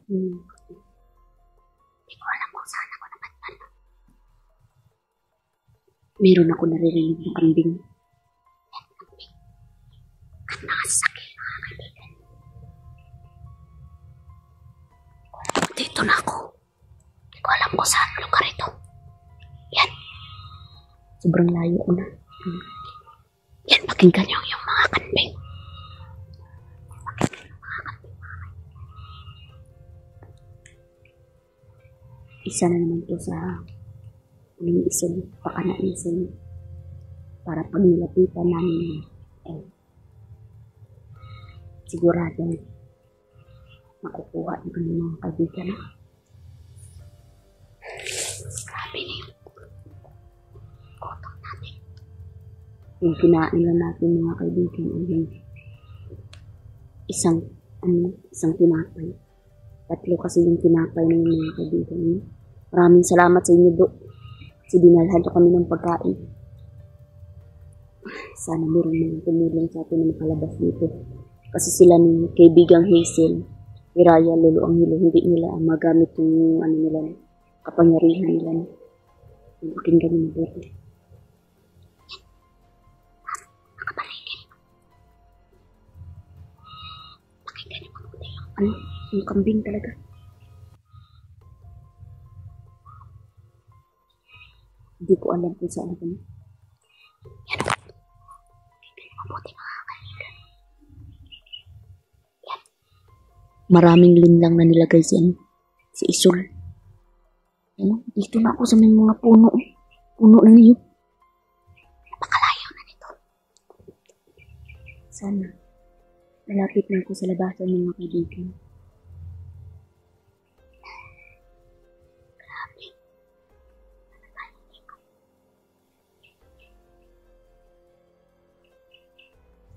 Hmm. Hindi ko alam kung saan ako napadpad. Meron ako naririnig ng kambing. At nakasakit, mga kaibigan. Dito na ako. Hindi ko alam kung saan lugar ito. Yan. Sobrang layo ko na. Yan, pakinggan niyo yung mga kambing. Isa na naman ito sa isin, pakanaisin para pag nilapitan namin sigurado makukuha ng mga kaibigan. Grabe na yung kotok natin. Yung kinain lang natin mga kaibigan ay yung isang tinapay. 3 kasi yung tinapay ng mga kaibigan. Maraming salamat sa inyo, Dok. Kasi dinalhan ko kami ng pagkain. Sana meron mga tumulong sa atin na makalabas dito. Kasi sila ng kaibigang Hazel, Iraya, Lolo Angelo, hindi nila magamit yung nila, kapangyarihan nila. Yung pakinggan yung mabuti. Nakapaligid. Pakinggan yung mabuti. Yung kambing talaga. Hindi ko alam kung saan ako na. Yan. Mabuti mga kaibigan. Yan. Maraming linlang na nilagay si Isol. Ano? Dito na ako sa may mga puno. Puno na niyo. Napakalayo na nito. Sana. Malapit na ako sa labasan ng mga kaibigan.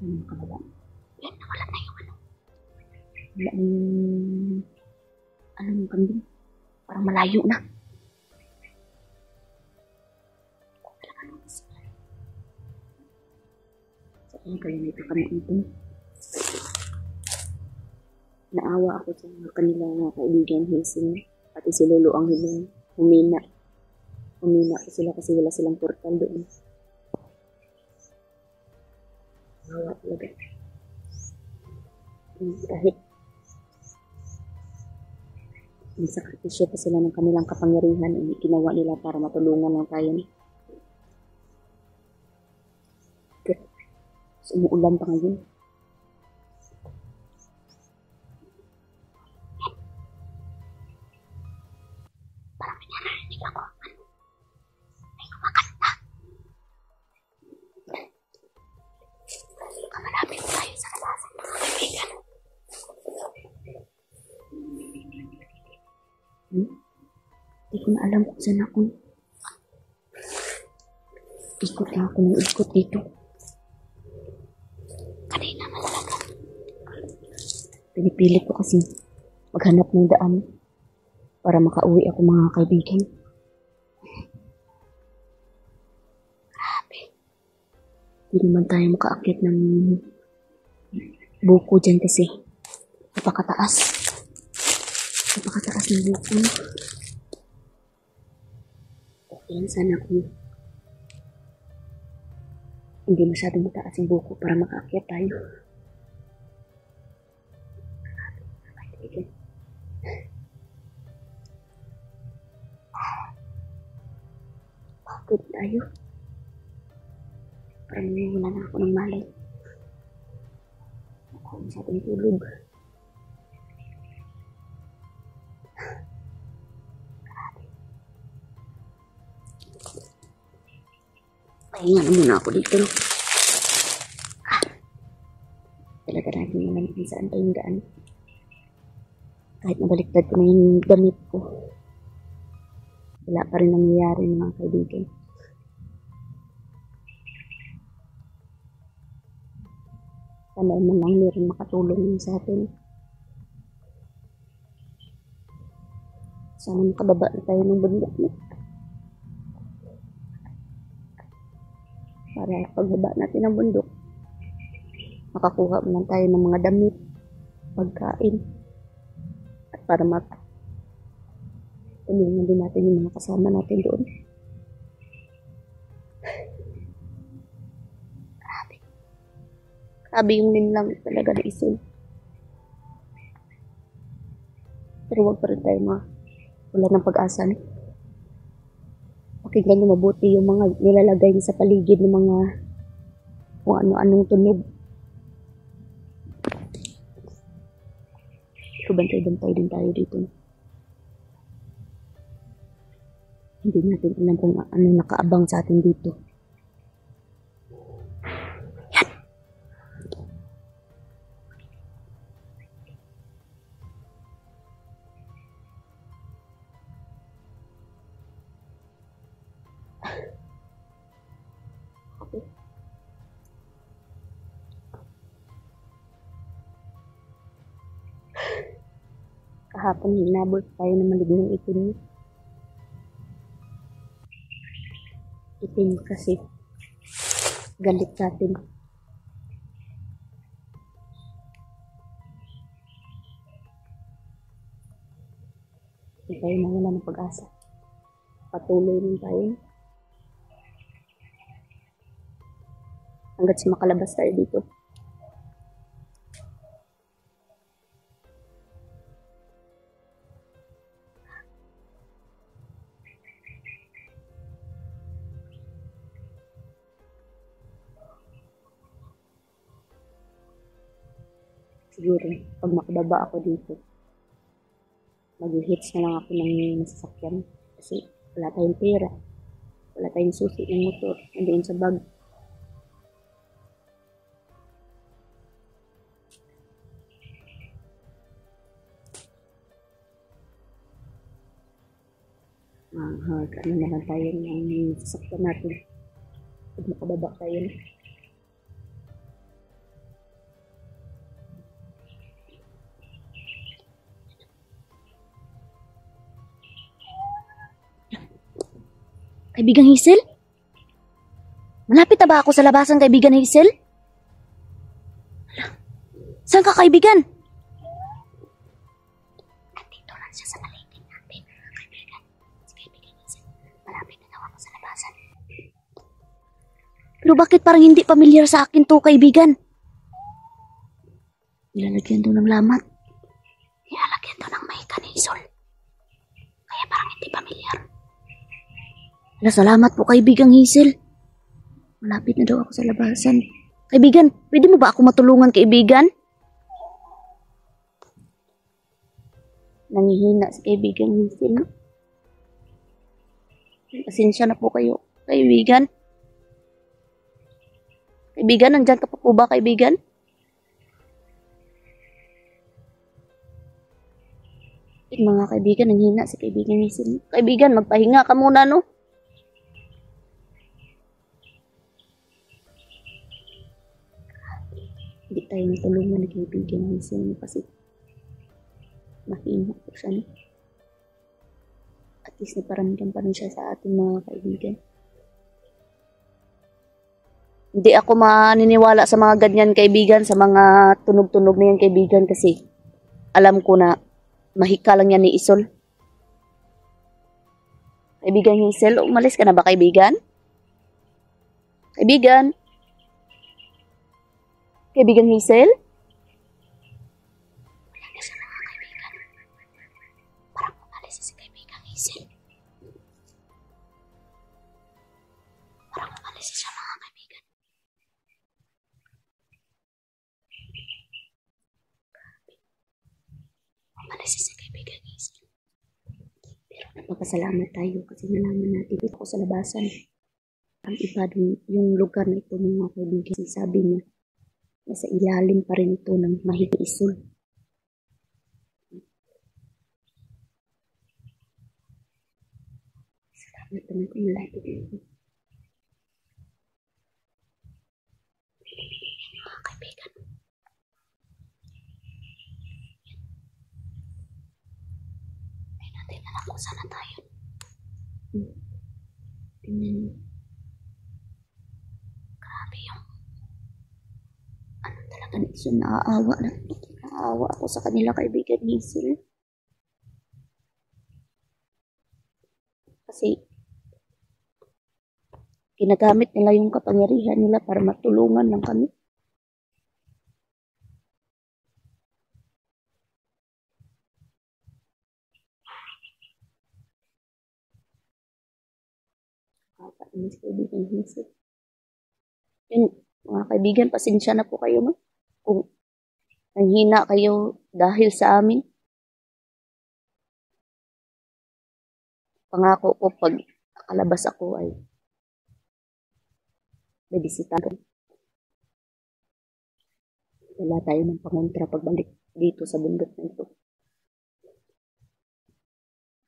Ano kababa? Yan, nawala na yung Wala na yung kambing. Parang malayo na. Saan kaya nito kami ito? Naawa ako sa kanila mga kaibigan Hazel. Pati si Lolo Angelo. Humina sila kasi wala silang portal doon. Naawa talaga. Kahit nagsakripisyo pa sila ng kanilang kapangyarihan, ginawa nila para matulungan lang tayo. Umuulan pa ngayon. Parang may narinig ako. May kumakanta. Kamalapit tayo sa labasan mga kaibigan. Hindi ko na alam kung saan ako. Ikot lang ako ng ikot dito. Kanina malaga. Pinipilit ko kasi maghanap ng daan para makauwi ako mga kaibigan. Grabe. Hindi naman tayo makaakyat ng buko dyan kasi napakataas. Napakataas ng buko. Okay lang sana kung hindi masyadong mataas yung buko para makaakyat tayo. Pagod tayo. Parang wala na ako ng malay. Ako masyadong tulog. Pahinga na muna ako dito. Talaga natin naman kung saan tayong daan. Kahit nabaliktad ko na yung damit ko, wala pa rin nangyayari mga kaibigan. Sana man lang meron makatulong sa atin. Sana makababa na tayo ng bundok na. Para pagbaba natin ng bundok, makakuha mo lang tayo ng mga damit, pagkain, at para tulungan din natin yung mga kasama natin doon. Grabe yung linlang talaga na Isol. Pero wag pa rin tayo wala ng pag-asa. Pakinggan nyo mabuti yung mga nilalagay sa paligid ng mga kung ano-anong tunog. So, bantay-bantay din tayo dito. Hindi natin alam kung ano nakaabang sa atin dito. Yan! Okay. Kahapon hinabol tayo ng maligning itim. Itim kasi galit sa atin. Hindi tayo nawala ng pag-asa. Patuloy rin tayo. Hanggat sa makalabas tayo dito. Siguro, pag makababa ako dito, mag-hits na lang ako ng sasakyan. Kasi wala tayong pera. Wala tayong susi ng motor. Nandiyan sa bag. Ano naman tayo ng sasakyan natin. Pag makababa tayo. Kaibigan Hazel? Malapit na ba ako sa labasan, kaibigan Hazel? Saan ka, kaibigan? Andito lang siya sa paligid natin, kaibigan. Si kaibigan Hazel, malapit na daw ako sa labasan. Pero bakit parang hindi pamilyar sa akin to, kaibigan? Nilalagyan to ng lamat. Nilalagyan to ng mahika ni Hazel. Kaya parang hindi pamilyar. Salamat po, kaibigang Hazel. Malapit na daw ako sa labasan. Kaibigan, pwede mo ba ako matulungan, kaibigan? Nangihina si kaibigang Hazel. Pasensya na po kayo, kaibigan. Kaibigan, nandyan ka pa po ba, kaibigan? Mga kaibigan, nanghina si kaibigang Hazel. Kaibigan, magpahinga ka muna, no? Hindi tayo natulungan ni kaibigan Hazel kasi mahina po siya. At least naparamdam pa rin siya sa ating mga kaibigan. Hindi ako maniniwala sa mga ganyan kaibigan, sa mga tunog-tunog na yan kaibigan kasi alam ko na mahika lang yan ni Isol. Kaibigan Hazel, umalis ka na ba kaibigan? Kaibigan? Kaibigan Hazel? Wala na siya mga kaibigan. Parang umalis si kaibigan Hazel. Parang umalis siya mga kaibigan. Umalis si kaibigan Hazel. Pero napapasalamat tayo kasi nalaman natin dito ako sa labasan. Ang iba dun, yung lugar na ito mga kaibigan, sabi niya, nasa ilalim pa rin ito ng mahika Isol. Salamat naman kung malapit ito. Mga kaibigan. Ay natin alam kung sana tayo. Tingnan niyo. Grabe yung ano talaga na Isol, naaawa ako sa kanila kaibigan Hazel. Kasi ginagamit nila yung kapangyarihan nila para matulungan lang kami. Kakainis kaibigan Hazel. Yun, mga kaibigan, pasensya na po kayo, no? Kung nanghina kayo dahil sa amin. Pangako ko pag nakalabas ako ay bibisitahan. Wala tayo ng pangontra pagbalik dito sa bundok na ito.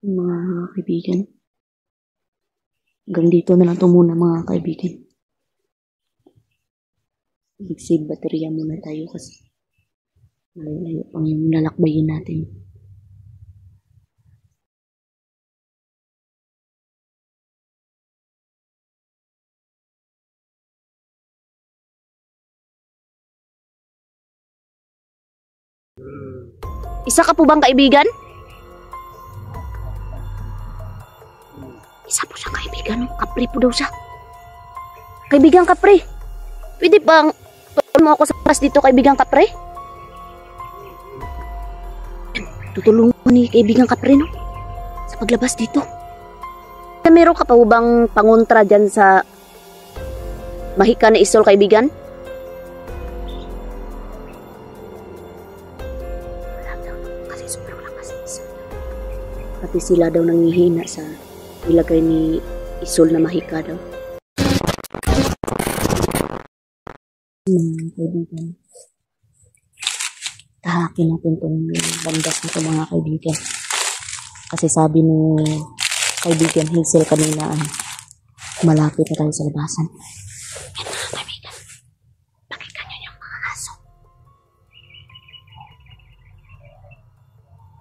Mga kaibigan, hanggang dito na lang ito muna mga kaibigan. Mag-save baterya muna tayo kasi malayo pang nalakbayin natin. Isa ka po bang kaibigan? Isa po siyang kaibigan. Kapre po daw siya. Kaibigan Kapre. Pwede bang tulungan mo ako sa labas dito, kaibigan Kapre? Tutulungan ni kaibigan Kapre, no? Sa paglabas dito. Meron ka pa bang pangontra dyan sa mahika na isol, kaibigan? Kasi sobrang lakas ng isol. Pati sila daw nangihina sa ilagay ni isol na mahika daw. Mga kaibigan, tahakin natin itong bandas na ito mga kaibigan. Kasi sabi ni kaibigan Hazel kanina, malapit na tayo sa labasan. Yan mga kaibigan, pakinggan nyo yung mga aso.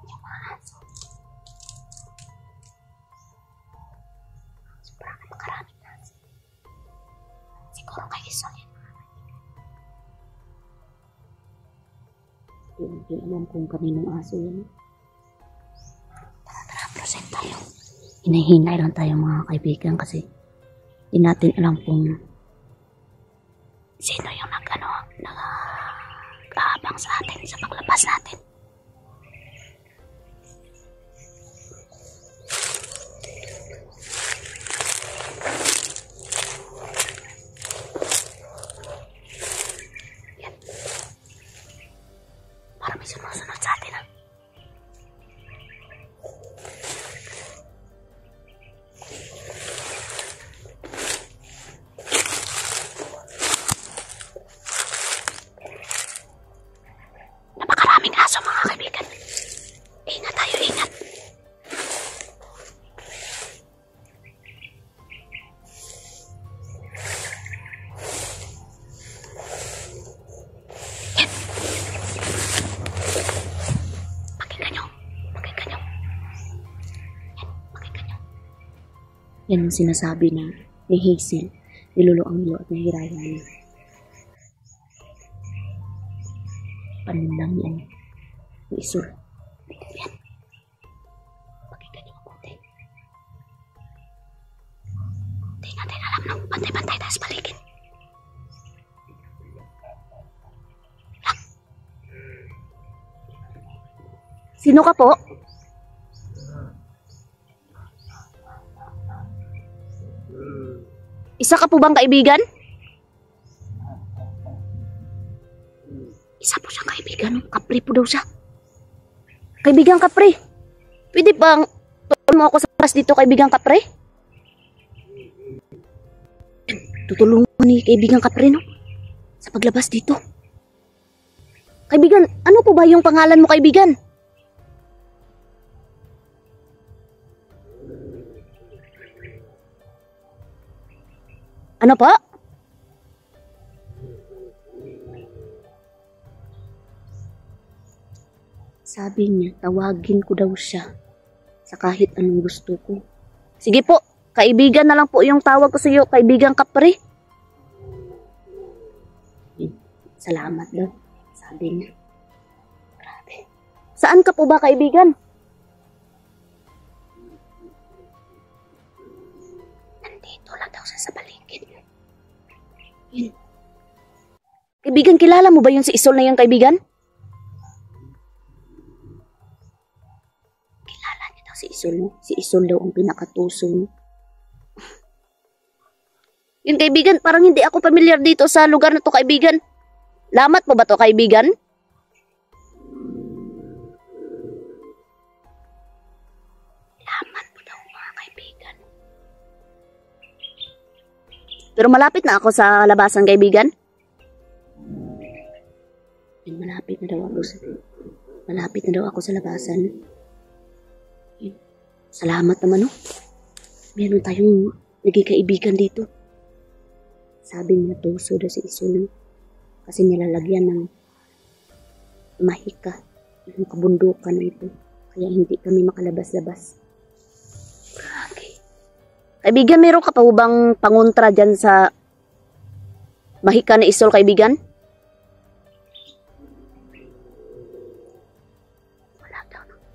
Yung mga aso. Sobrang makaraming aso. Siguro kay Hazel yan. Hindi alam kung kaninong aso yan. Tara, proceed tayo. Hinahinay lang tayo mga kaibigan kasi hindi natin alam kung sino yung nag-aabang sa atin sa paglabas natin. May sumusunod sa atin, ha? Napakaraming aso mga kaibigan. Ingat tayo, ingat. Yan ang sinasabi na ni Hazel, ni Lolo Angelo at ni Hiraya niya. Panindang yan. Ni Isur. Yan. Pakinggan niyo mabuti. Hindi natin alam nang bantay-bantay tayo sa paligid. Lang. Sino ka po? Isa ka po bang kaibigan? Isa po siyang kaibigan. Kapre po daw siya. Kaibigan Kapre. Pwede bang tulungan mo ako sa labas dito, kaibigan Kapre? Tutulungan ni kaibigan Kapre, no? Sa paglabas dito. Kaibigan, ano po ba yung pangalan mo, kaibigan? Ano pa? Sabi niya, tawagin ko daw siya sa kahit anong gusto ko. Sige po, kaibigan na lang po yung tawag ko sa iyo, kaibigan Kapre. Salamat daw, sabi niya. Grabe. Saan ka po ba, kaibigan? siya sa paligid. Yun. Kaibigan, kilala mo ba yun si Isol na yung kaibigan? Kilala niya daw si Isol, no? Si Isol daw ang pinakatuso, no? Yun, kaibigan, parang hindi ako familiar dito sa lugar na to, kaibigan. Lamat mo ba to, kaibigan? Lamat mo daw, mga kaibigan. Pero malapit na ako sa labasan, kaibigan. Malapit na daw ako sa labasan. Salamat naman, no? Meron tayong naging kaibigan dito. Sabi niya, tuso daw si Isol. Kasi nilalagyan ng mahika. Yung kabundukan na ito. Kaya hindi kami makalabas-labas. Okay. Kaibigan, meron ka pa bang pangontra dyan sa mahika na Isol, kaibigan?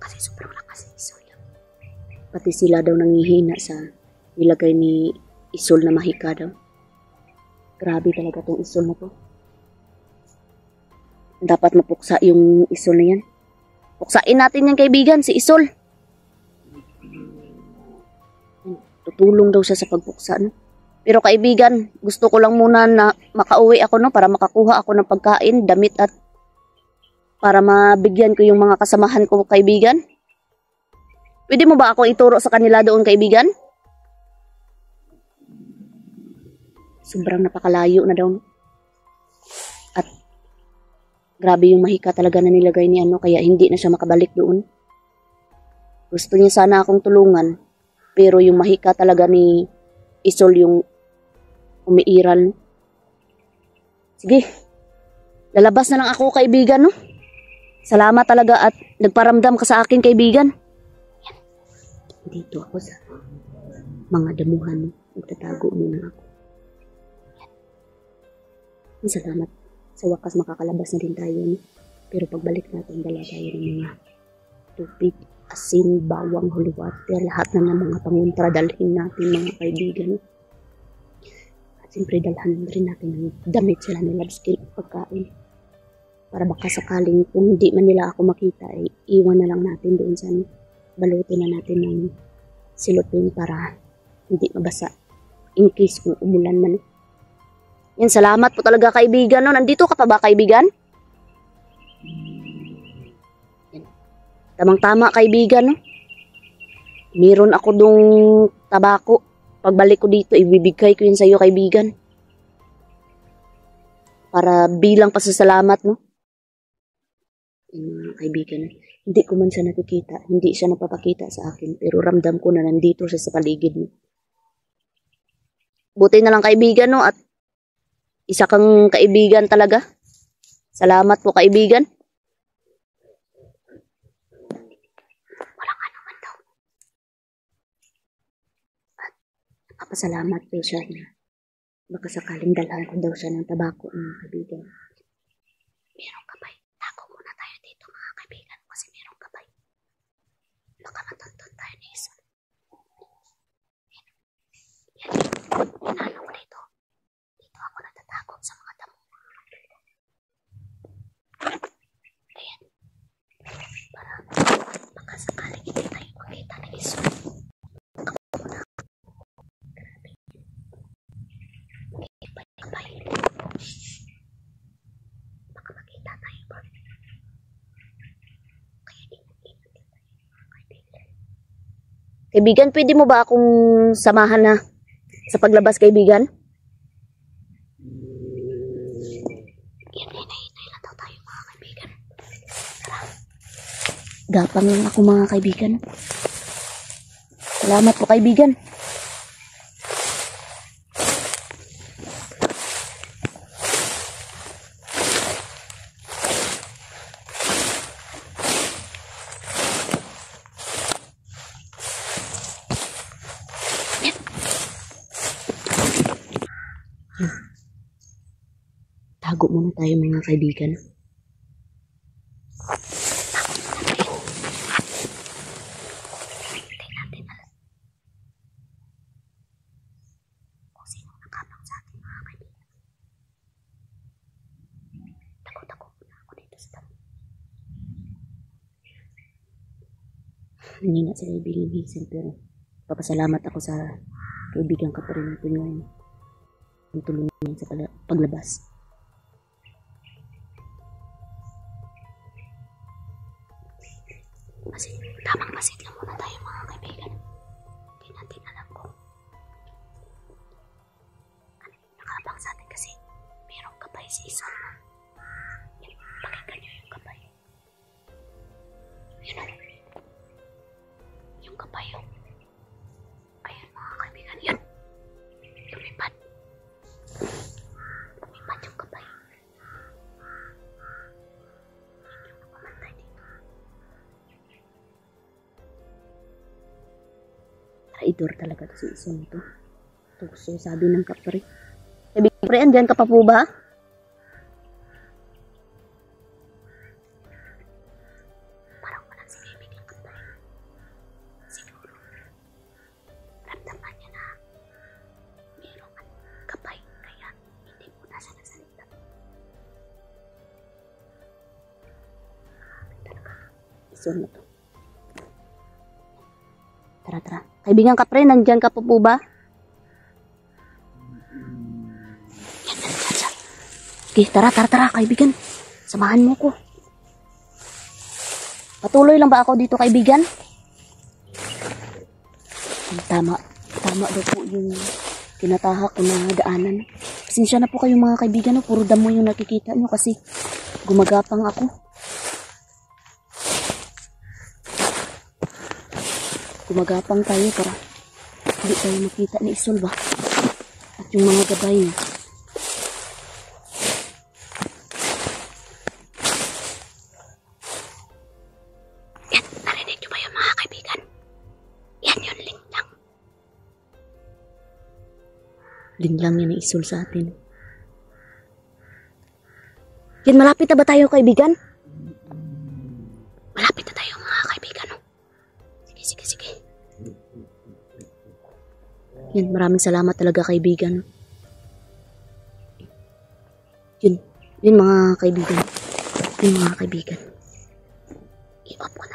Kasi sobrang lakas ni Isol. Pati sila daw nangihina sa nilagay ni Isol na mahika daw. Grabe talaga tong Isol na to. Dapat mapuksa yung Isol na yan. Puksain natin yan, kaibigan, si Isol. Tutulong daw siya sa pagpuksa, no? Pero kaibigan, gusto ko lang muna na makauwi ako, no? Para makakuha ako ng pagkain, damit at para mabigyan ko yung mga kasamahan ko, kaibigan. Pwede mo ba ako ituro sa kanila doon, kaibigan? Sobrang napakalayo na daw. At grabe yung mahika talaga na nilagay ni ano, kaya hindi na siya makabalik doon. Gusto niya sana akong tulungan, pero yung mahika talaga ni Isol yung umiiral. Sige, lalabas na lang ako, kaibigan, no? Salamat talaga at nagparamdam ka sa akin, kaibigan. Yan. Dito ako sa mga damuhan. Magtatago muna ako. Yan. Salamat. Sa wakas makakalabas na din tayo. No? Pero pagbalik natin, dala tayo ng mga tubig, asin, bawang, holy water. Lahat na ng mga pangontra dalhin natin, mga kaibigan. At siyempre dalhan rin natin ng damit sila nila skill pagkain. Para baka sakaling kung hindi man nila ako makita, ay iwan na lang natin doon sa balutin na natin ng silupin para hindi mabasa. In case kung umulan man. Yan, salamat po talaga, kaibigan. No? Nandito ka pa ba, kaibigan? Yan. Tamang-tama, kaibigan. No? Meron ako dong tabako. Pagbalik ko dito, ibibigay ko yun sa iyo, kaibigan. Para bilang pasasalamat, no? Mga kaibigan, hindi ko man siya nakikita, hindi siya napapakita sa akin, pero ramdam ko na nandito siya sa paligid mo. Buti na lang, kaibigan, no? At isa kang kaibigan talaga. Salamat po, kaibigan. Walang ano man daw. At napapasalamat po siya na baka sakaling dalhan ko daw siya ng tabako, mga kaibigan. Meron ka ba? Tago muna tayo dito, mga kaibigan, kasi meron ka ba? Baka matuntun tayo ni Isol. Yan. Inano ko dito. Dito ako natatago sa mga damo. Ayan. Para baka sakaling hindi tayo makita ni Isol. Baka makita tayo ba? Kaibigan, pwede mo ba akong samahan na sa paglabas, kaibigan? Hinay-hinay lang daw tayo, mga kaibigan. Tara. Gapang lang ako, mga kaibigan. Salamat po, kaibigan. Tago muna tayo, mga kaibigan. Hindi na si kaibigan Hazel, pero papasalamat ako sa kaibigan ka pa rin natin ngayon. Ang tulungan niya sa paglabas. Kasi tamang masid lang muna tayo mga kaibigan. Hindi natin alam kung ano yung nakabang sa atin kasi mayroong kapay sa isa. Yan, pakinggan nyo yung kapay. Yun o. Yung kapay o. Ayun mga kaibigan. Yun. Lumipad. Lumipad yung kapay. Yung napamantay dito. Traidor talaga to si isang ito. Tukso, sabi ng kapre. Kaibigan pre, andyan ka pa po ba? Parang walang si kaibigan kapre. Siguro, ramdaman niya na mayroong kapay, kaya hindi mo nasa nagsalita. Talaga, isang na to. Tara, tara. Kaibigan ka pre, nandyan ka po ba? Yan, nandyan siya. Okay, tara, kaibigan. Samahan mo ko. Patuloy lang ba ako dito, kaibigan? Tama daw po yung tinatahak ko na daanan. Pasensya na po kayo mga kaibigan, no? Puro damo yung nakikita nyo kasi gumagapang ako. Gumagapang tayo para hindi tayo makita ni Isol ba? At yung mga gabay niya. Yan, narinig nyo ba yung mga kaibigan? Yan yun, linlang. Linlang yan ni Isol sa atin. Yan, malapit na ba tayo kaibigan? Malapit na tayo mga kaibigan. No? Sige. Yan, maraming salamat talaga kaibigan. Yun mga kaibigan. I-off ko na.